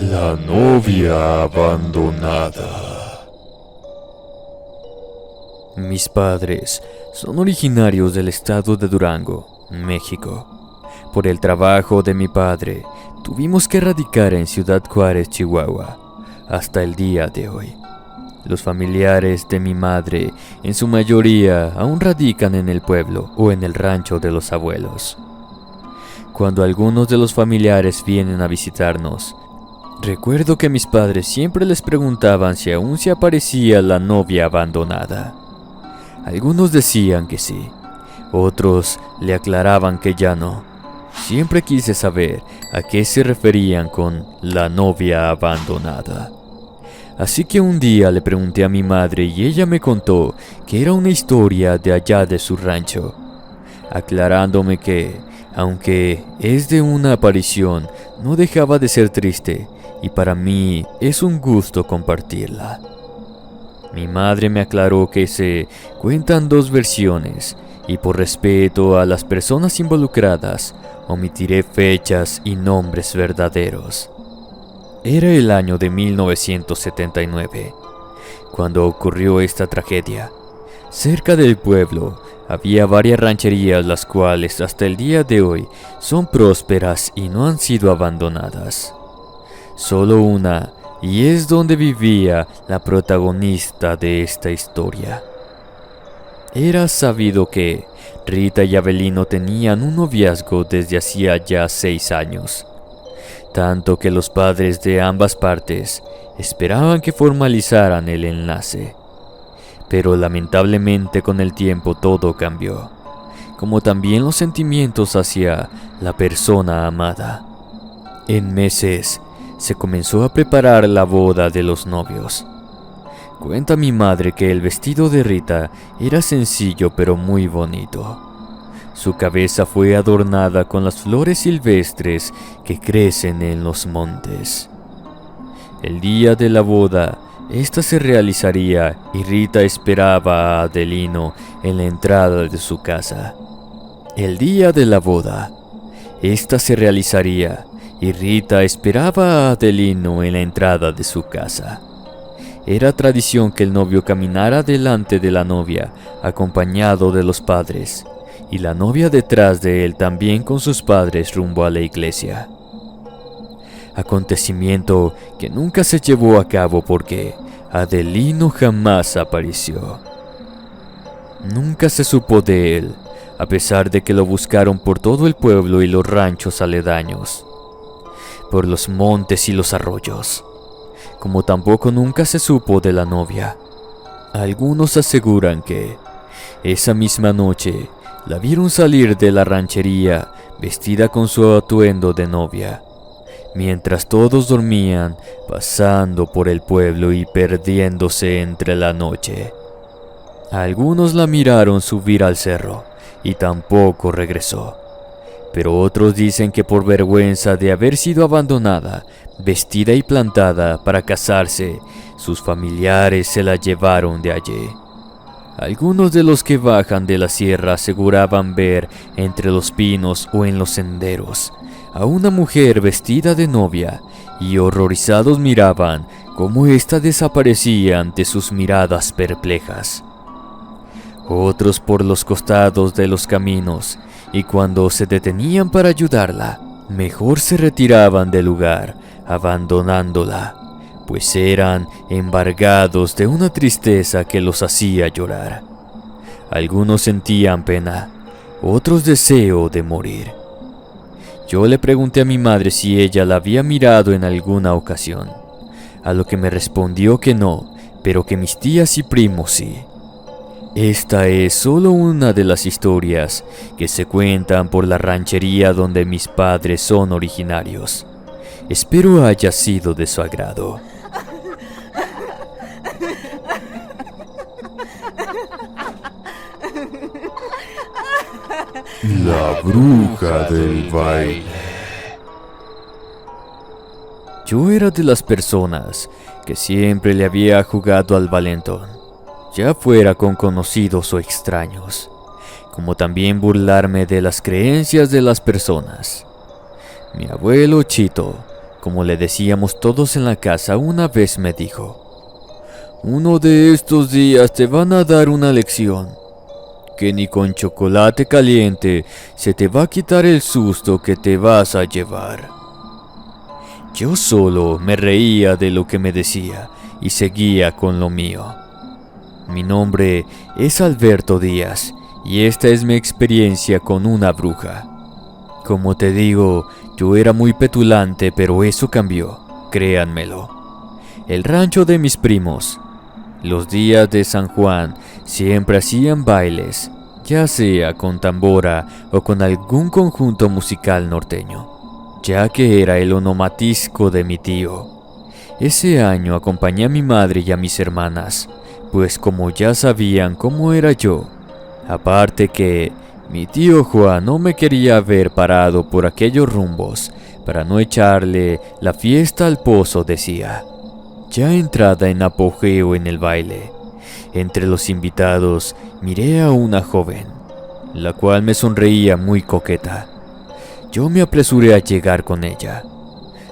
La novia abandonada. Mis padres son originarios del estado de Durango, México. Por el trabajo de mi padre, tuvimos que radicar en Ciudad Juárez, Chihuahua, hasta el día de hoy. Los familiares de mi madre, en su mayoría, aún radican en el pueblo o en el rancho de los abuelos. Cuando algunos de los familiares vienen a visitarnos, recuerdo que mis padres siempre les preguntaban si aún se aparecía la novia abandonada. Algunos decían que sí, otros le aclaraban que ya no. Siempre quise saber a qué se referían con la novia abandonada. Así que un día le pregunté a mi madre y ella me contó que era una historia de allá de su rancho, aclarándome que, aunque es de una aparición, no dejaba de ser triste y para mí es un gusto compartirla. Mi madre me aclaró que se cuentan dos versiones y por respeto a las personas involucradas, omitiré fechas y nombres verdaderos. Era el año de 1979, cuando ocurrió esta tragedia. Cerca del pueblo había varias rancherías las cuales hasta el día de hoy son prósperas y no han sido abandonadas. Solo una, y es donde vivía la protagonista de esta historia. Era sabido que Rita y Abelino tenían un noviazgo desde hacía ya 6 años, tanto que los padres de ambas partes esperaban que formalizaran el enlace. Pero lamentablemente con el tiempo todo cambió, como también los sentimientos hacia la persona amada. En meses se comenzó a preparar la boda de los novios. Cuenta mi madre que el vestido de Rita era sencillo pero muy bonito. Su cabeza fue adornada con las flores silvestres que crecen en los montes. El día de la boda, esta se realizaría y Rita esperaba a Adelino en la entrada de su casa. El día de la boda, esta se realizaría y Rita esperaba a Adelino en la entrada de su casa. Era tradición que el novio caminara delante de la novia, acompañado de los padres, y la novia detrás de él también con sus padres rumbo a la iglesia. Acontecimiento que nunca se llevó a cabo porque Adelino jamás apareció. Nunca se supo de él, a pesar de que lo buscaron por todo el pueblo y los ranchos aledaños, por los montes y los arroyos, como tampoco nunca se supo de la novia. Algunos aseguran que esa misma noche la vieron salir de la ranchería vestida con su atuendo de novia, mientras todos dormían, pasando por el pueblo y perdiéndose entre la noche. Algunos la miraron subir al cerro y tampoco regresó, pero otros dicen que por vergüenza de haber sido abandonada, vestida y plantada para casarse, sus familiares se la llevaron de allí. Algunos de los que bajan de la sierra aseguraban ver entre los pinos o en los senderos a una mujer vestida de novia y horrorizados miraban cómo ésta desaparecía ante sus miradas perplejas. Otros por los costados de los caminos, y cuando se detenían para ayudarla, mejor se retiraban del lugar, abandonándola, pues eran embargados de una tristeza que los hacía llorar. Algunos sentían pena, otros deseo de morir. Yo le pregunté a mi madre si ella la había mirado en alguna ocasión, a lo que me respondió que no, pero que mis tías y primos sí. Esta es solo una de las historias que se cuentan por la ranchería donde mis padres son originarios. Espero haya sido de su agrado. La bruja del baile. Yo era de las personas que siempre le había jugado al valentón, ya fuera con conocidos o extraños, como también burlarme de las creencias de las personas. Mi abuelo Chito como le decíamos todos en la casa, una vez me dijo: uno de estos días te van a dar una lección, que ni con chocolate caliente se te va a quitar el susto que te vas a llevar. Yo solo me reía de lo que me decía y seguía con lo mío. Mi nombre es Alberto Díaz y esta es mi experiencia con una bruja. Como te digo, yo era muy petulante, pero eso cambió, créanmelo. El rancho de mis primos, los días de San Juan, siempre hacían bailes, ya sea con tambora o con algún conjunto musical norteño, ya que era el onomatisco de mi tío. Ese año acompañé a mi madre y a mis hermanas, pues como ya sabían cómo era yo, aparte que mi tío Juan no me quería ver parado por aquellos rumbos, para no echarle la fiesta al pozo, decía. Ya entrada en apogeo en el baile, entre los invitados miré a una joven, la cual me sonreía muy coqueta. Yo me apresuré a llegar con ella.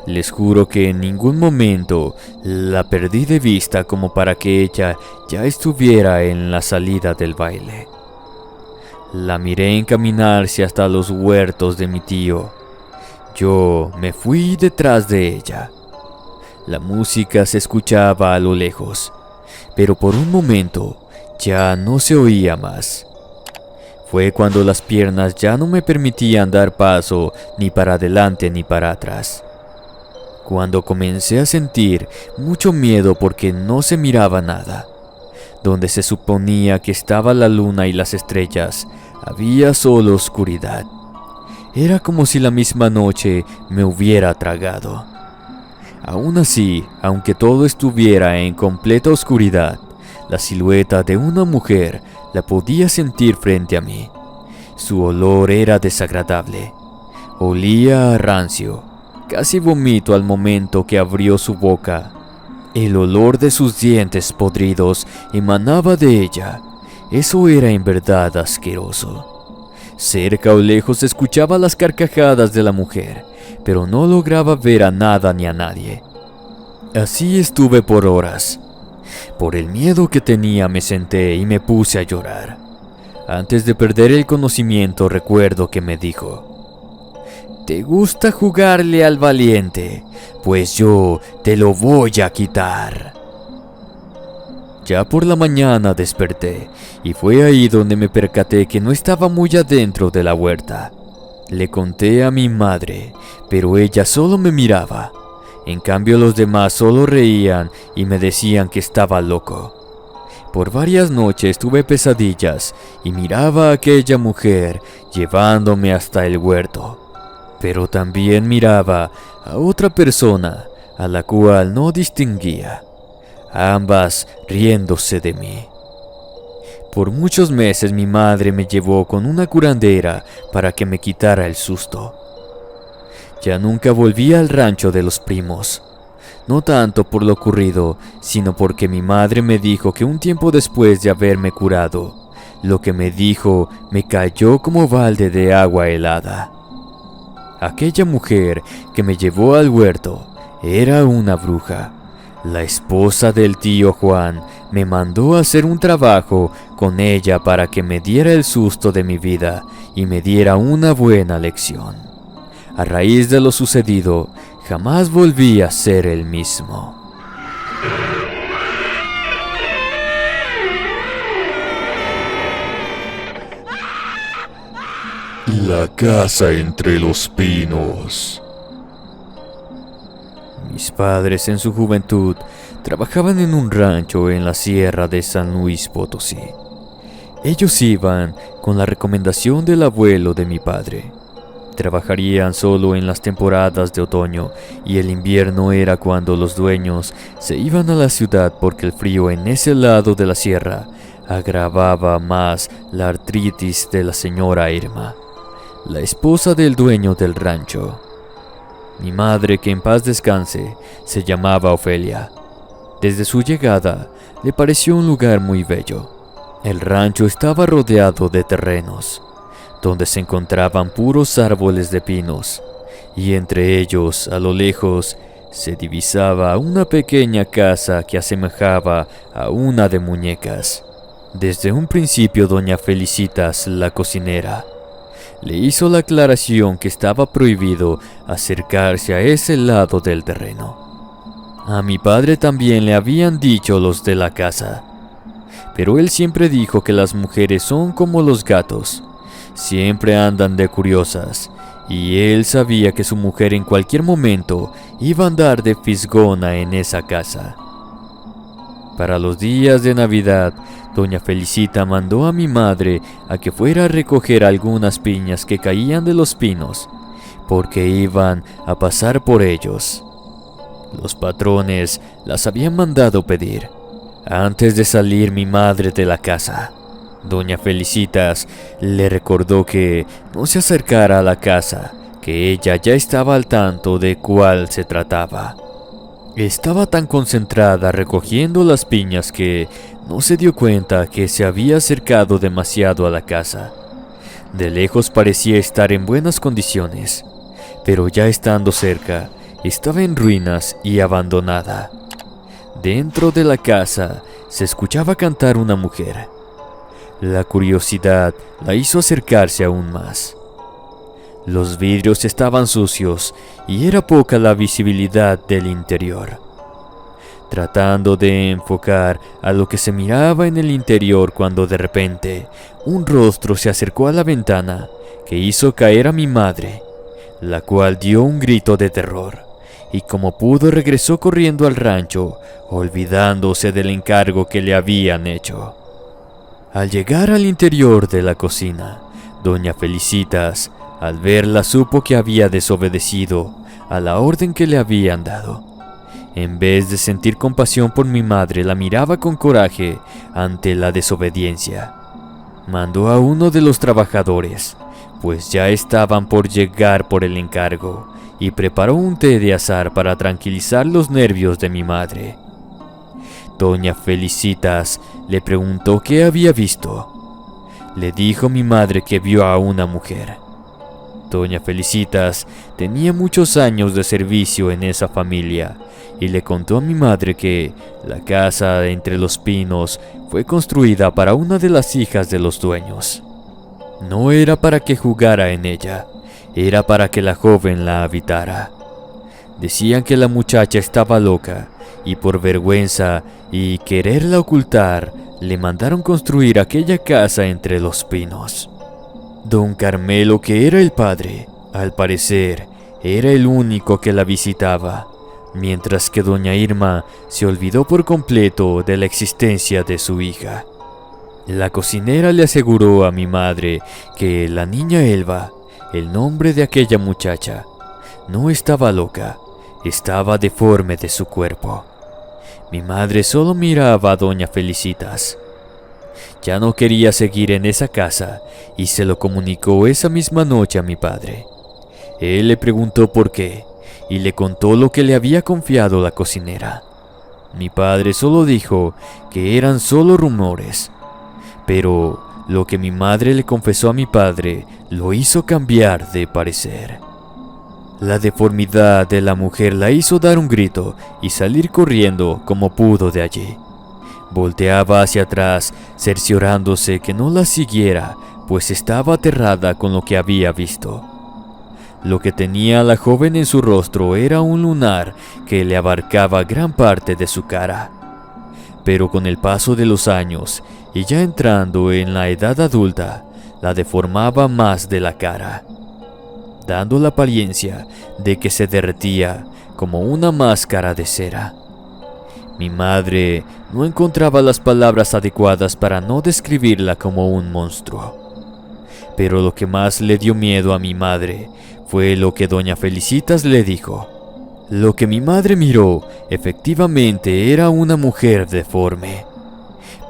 Les juro que en ningún momento la perdí de vista como para que ella ya estuviera en la salida del baile. La miré encaminarse hasta los huertos de mi tío. Yo me fui detrás de ella. La música se escuchaba a lo lejos, pero por un momento ya no se oía más. Fue cuando las piernas ya no me permitían dar paso ni para adelante ni para atrás. Cuando comencé a sentir mucho miedo porque no se miraba nada. Donde se suponía que estaba la luna y las estrellas, había solo oscuridad. Era como si la misma noche me hubiera tragado. Aún así, aunque todo estuviera en completa oscuridad, la silueta de una mujer la podía sentir frente a mí. Su olor era desagradable. Olía a rancio. Casi vomito al momento que abrió su boca. El olor de sus dientes podridos emanaba de ella. Eso era en verdad asqueroso. Cerca o lejos escuchaba las carcajadas de la mujer, pero no lograba ver a nada ni a nadie. Así estuve por horas. Por el miedo que tenía me senté y me puse a llorar. Antes de perder el conocimiento recuerdo que me dijo: ¿te gusta jugarle al valiente? Pues yo te lo voy a quitar. Ya por la mañana desperté y fue ahí donde me percaté que no estaba muy adentro de la huerta. Le conté a mi madre, pero ella solo me miraba. En cambio los demás solo reían y me decían que estaba loco. Por varias noches tuve pesadillas y miraba a aquella mujer llevándome hasta el huerto. Pero también miraba a otra persona a la cual no distinguía, ambas riéndose de mí. Por muchos meses mi madre me llevó con una curandera para que me quitara el susto. Ya nunca volví al rancho de los primos, no tanto por lo ocurrido, sino porque mi madre me dijo que un tiempo después de haberme curado, lo que me dijo me cayó como balde de agua helada. Aquella mujer que me llevó al huerto era una bruja. La esposa del tío Juan me mandó a hacer un trabajo con ella para que me diera el susto de mi vida y me diera una buena lección. A raíz de lo sucedido, jamás volví a ser el mismo. La casa entre los pinos. Mis padres en su juventud trabajaban en un rancho en la sierra de San Luis Potosí. Ellos iban con la recomendación del abuelo de mi padre. Trabajarían solo en las temporadas de otoño y el invierno era cuando los dueños se iban a la ciudad porque el frío en ese lado de la sierra agravaba más la artritis de la señora Irma, la esposa del dueño del rancho. Mi madre, que en paz descanse, se llamaba Ofelia. Desde su llegada, le pareció un lugar muy bello. El rancho estaba rodeado de terrenos, donde se encontraban puros árboles de pinos. y entre ellos, a lo lejos, se divisaba una pequeña casa que asemejaba a una de muñecas. Desde un principio doña Felicitas, la cocinera, le hizo la aclaración que estaba prohibido acercarse a ese lado del terreno. A mi padre también le habían dicho los de la casa, pero él siempre dijo que las mujeres son como los gatos, siempre andan de curiosas, y él sabía que su mujer en cualquier momento iba a andar de fisgona en esa casa. Para los días de Navidad, doña Felicita mandó a mi madre a que fuera a recoger algunas piñas que caían de los pinos, porque iban a pasar por ellos. Los patrones las habían mandado pedir. Antes de salir mi madre de la casa, doña Felicitas le recordó que no se acercara a la casa, que ella ya estaba al tanto de cuál se trataba. Estaba tan concentrada recogiendo las piñas que no se dio cuenta que se había acercado demasiado a la casa. De lejos parecía estar en buenas condiciones, pero ya estando cerca, estaba en ruinas y abandonada. Dentro de la casa se escuchaba cantar una mujer. La curiosidad la hizo acercarse aún más. Los vidrios estaban sucios y era poca la visibilidad del interior. Tratando de enfocar a lo que se miraba en el interior cuando de repente un rostro se acercó a la ventana que hizo caer a mi madre, la cual dio un grito de terror y como pudo regresó corriendo al rancho, olvidándose del encargo que le habían hecho. Al llegar al interior de la cocina, doña Felicitas, al verla supo que había desobedecido a la orden que le habían dado. En vez de sentir compasión por mi madre, la miraba con coraje ante la desobediencia. Mandó a uno de los trabajadores, pues ya estaban por llegar por el encargo, y preparó un té de azahar para tranquilizar los nervios de mi madre. Doña Felicitas le preguntó qué había visto. Le dijo mi madre que vio a una mujer. Doña Felicitas tenía muchos años de servicio en esa familia y le contó a mi madre que la casa entre los pinos fue construida para una de las hijas de los dueños. No era para que jugara en ella, era para que la joven la habitara. Decían que la muchacha estaba loca y por vergüenza y quererla ocultar, le mandaron construir aquella casa entre los pinos. Don Carmelo, que era el padre, al parecer, era el único que la visitaba, mientras que doña Irma se olvidó por completo de la existencia de su hija. La cocinera le aseguró a mi madre que la niña Elba, el nombre de aquella muchacha, no estaba loca, estaba deforme de su cuerpo. Mi madre solo miraba a doña Felicitas. Ya no quería seguir en esa casa y se lo comunicó esa misma noche a mi padre. Él le preguntó por qué y le contó lo que le había confiado la cocinera. Mi padre solo dijo que eran solo rumores, pero lo que mi madre le confesó a mi padre lo hizo cambiar de parecer. La deformidad de la mujer la hizo dar un grito y salir corriendo como pudo de allí. Volteaba hacia atrás, cerciorándose que no la siguiera, pues estaba aterrada con lo que había visto. Lo que tenía la joven en su rostro era un lunar que le abarcaba gran parte de su cara. Pero con el paso de los años, y ya entrando en la edad adulta, la deformaba más de la cara, dando la apariencia de que se derretía como una máscara de cera. Mi madre no encontraba las palabras adecuadas para no describirla como un monstruo. Pero lo que más le dio miedo a mi madre fue lo que doña Felicitas le dijo. Lo que mi madre miró efectivamente era una mujer deforme,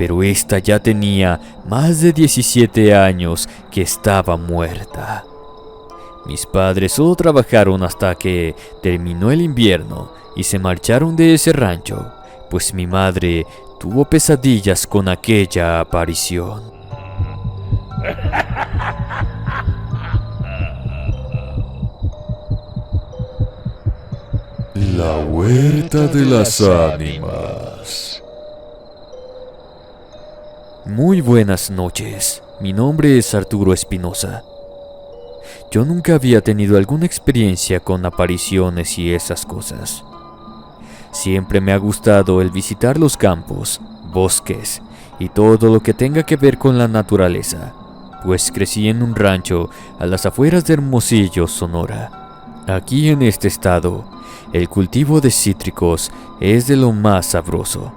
pero esta ya tenía más de 17 años que estaba muerta. Mis padres solo trabajaron hasta que terminó el invierno y se marcharon de ese rancho, pues mi madre tuvo pesadillas con aquella aparición. Huerta de las Ánimas. Muy buenas noches, mi nombre es Arturo Espinosa. Yo nunca había tenido alguna experiencia con apariciones y esas cosas. Siempre me ha gustado el visitar los campos, bosques y todo lo que tenga que ver con la naturaleza, pues crecí en un rancho a las afueras de Hermosillo, Sonora. Aquí en este estado, el cultivo de cítricos es de lo más sabroso.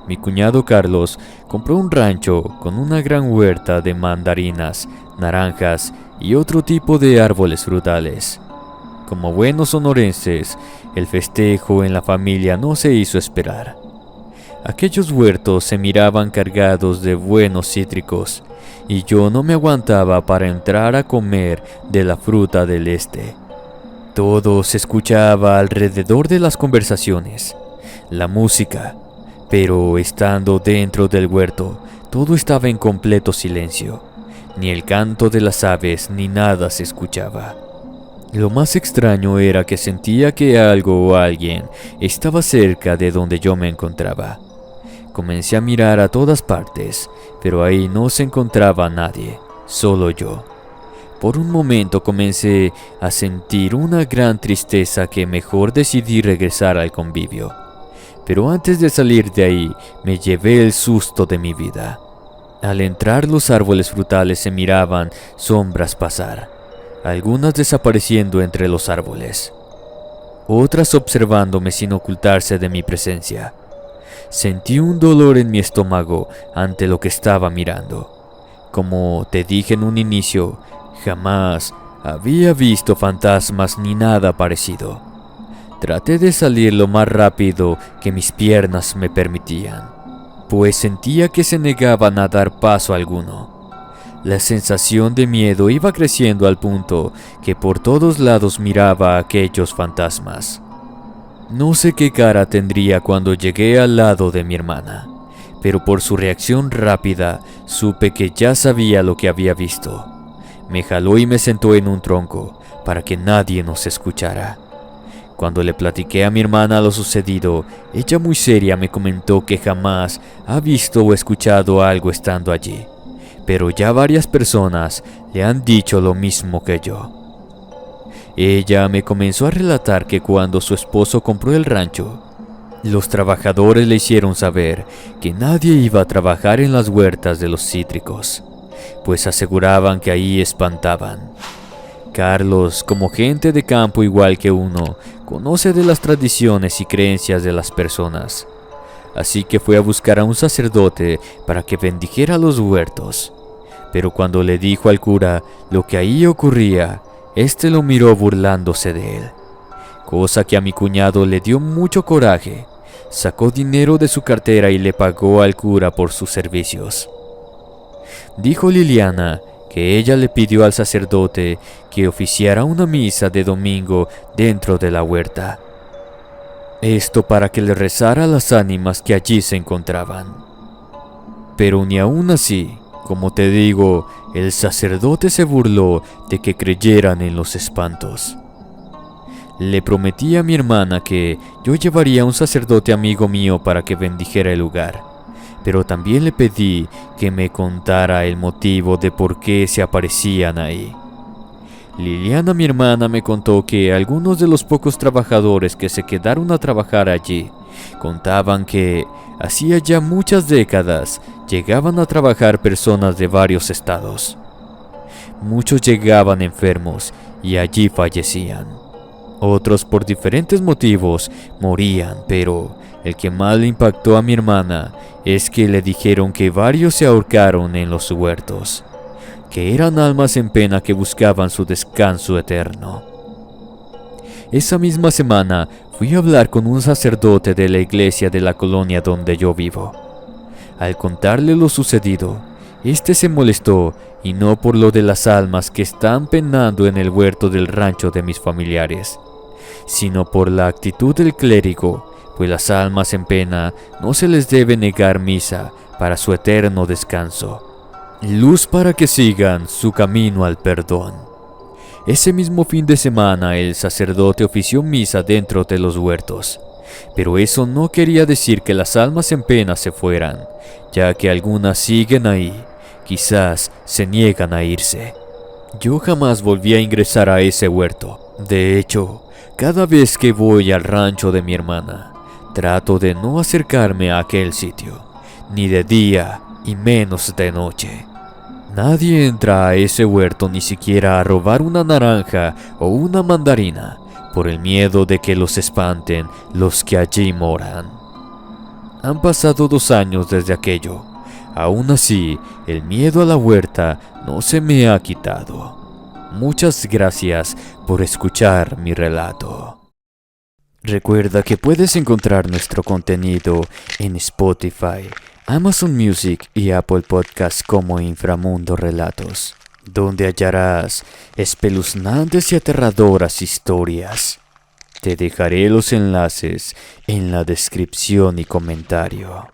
Mi cuñado Carlos compró un rancho con una gran huerta de mandarinas, naranjas y otro tipo de árboles frutales. Como buenos sonorenses, el festejo en la familia no se hizo esperar. Aquellos huertos se miraban cargados de buenos cítricos, y yo no me aguantaba para entrar a comer de la fruta del este. Todo se escuchaba alrededor de las conversaciones, la música, pero estando dentro del huerto, todo estaba en completo silencio. Ni el canto de las aves ni nada se escuchaba. Lo más extraño era que sentía que algo o alguien estaba cerca de donde yo me encontraba. Comencé a mirar a todas partes, pero ahí no se encontraba nadie, solo yo. Por un momento comencé a sentir una gran tristeza que mejor decidí regresar al convivio. Pero antes de salir de ahí, me llevé el susto de mi vida. Al entrar, los árboles frutales se miraban sombras pasar, algunas desapareciendo entre los árboles, otras observándome sin ocultarse de mi presencia. Sentí un dolor en mi estómago ante lo que estaba mirando. Como te dije en un inicio, jamás había visto fantasmas ni nada parecido. Traté de salir lo más rápido que mis piernas me permitían, pues sentía que se negaban a dar paso alguno. La sensación de miedo iba creciendo al punto que por todos lados miraba a aquellos fantasmas. No sé qué cara tendría cuando llegué al lado de mi hermana, pero por su reacción rápida supe que ya sabía lo que había visto. Me jaló y me sentó en un tronco para que nadie nos escuchara. Cuando le platiqué a mi hermana lo sucedido, ella muy seria me comentó que jamás ha visto o escuchado algo estando allí, pero ya varias personas le han dicho lo mismo que yo. Ella me comenzó a relatar que cuando su esposo compró el rancho, los trabajadores le hicieron saber que nadie iba a trabajar en las huertas de los cítricos, pues aseguraban que ahí espantaban. Carlos, como gente de campo igual que uno, conoce de las tradiciones y creencias de las personas. Así que fue a buscar a un sacerdote para que bendijera los huertos. Pero cuando le dijo al cura lo que ahí ocurría, este lo miró burlándose de él, cosa que a mi cuñado le dio mucho coraje. Sacó dinero de su cartera y le pagó al cura por sus servicios. Dijo Liliana que ella le pidió al sacerdote que oficiara una misa de domingo dentro de la huerta. Esto para que le rezara a las ánimas que allí se encontraban. Pero ni aún así, como te digo, el sacerdote se burló de que creyeran en los espantos. Le prometí a mi hermana que yo llevaría a un sacerdote amigo mío para que bendijera el lugar, pero también le pedí que me contara el motivo de por qué se aparecían ahí. Liliana, mi hermana, me contó que algunos de los pocos trabajadores que se quedaron a trabajar allí contaban que hacía ya muchas décadas llegaban a trabajar personas de varios estados. Muchos llegaban enfermos y allí fallecían. Otros por diferentes motivos morían, pero el que más le impactó a mi hermana es que le dijeron que varios se ahorcaron en los huertos, que eran almas en pena que buscaban su descanso eterno. Esa misma semana fui a hablar con un sacerdote de la iglesia de la colonia donde yo vivo. Al contarle lo sucedido, este se molestó, y no por lo de las almas que están penando en el huerto del rancho de mis familiares, sino por la actitud del clérigo, pues las almas en pena no se les debe negar misa para su eterno descanso, luz para que sigan su camino al perdón. Ese mismo fin de semana el sacerdote ofició misa dentro de los huertos, pero eso no quería decir que las almas en pena se fueran, ya que algunas siguen ahí, quizás se niegan a irse. Yo jamás volví a ingresar a ese huerto. De hecho, cada vez que voy al rancho de mi hermana, trato de no acercarme a aquel sitio, ni de día y menos de noche. Nadie entra a ese huerto ni siquiera a robar una naranja o una mandarina, por el miedo de que los espanten los que allí moran. Han pasado 2 años desde aquello. Aún así, el miedo a la huerta no se me ha quitado. Muchas gracias por escuchar mi relato. Recuerda que puedes encontrar nuestro contenido en Spotify, Amazon Music y Apple Podcasts como Inframundo Relatos, donde hallarás espeluznantes y aterradoras historias. Te dejaré los enlaces en la descripción y comentario.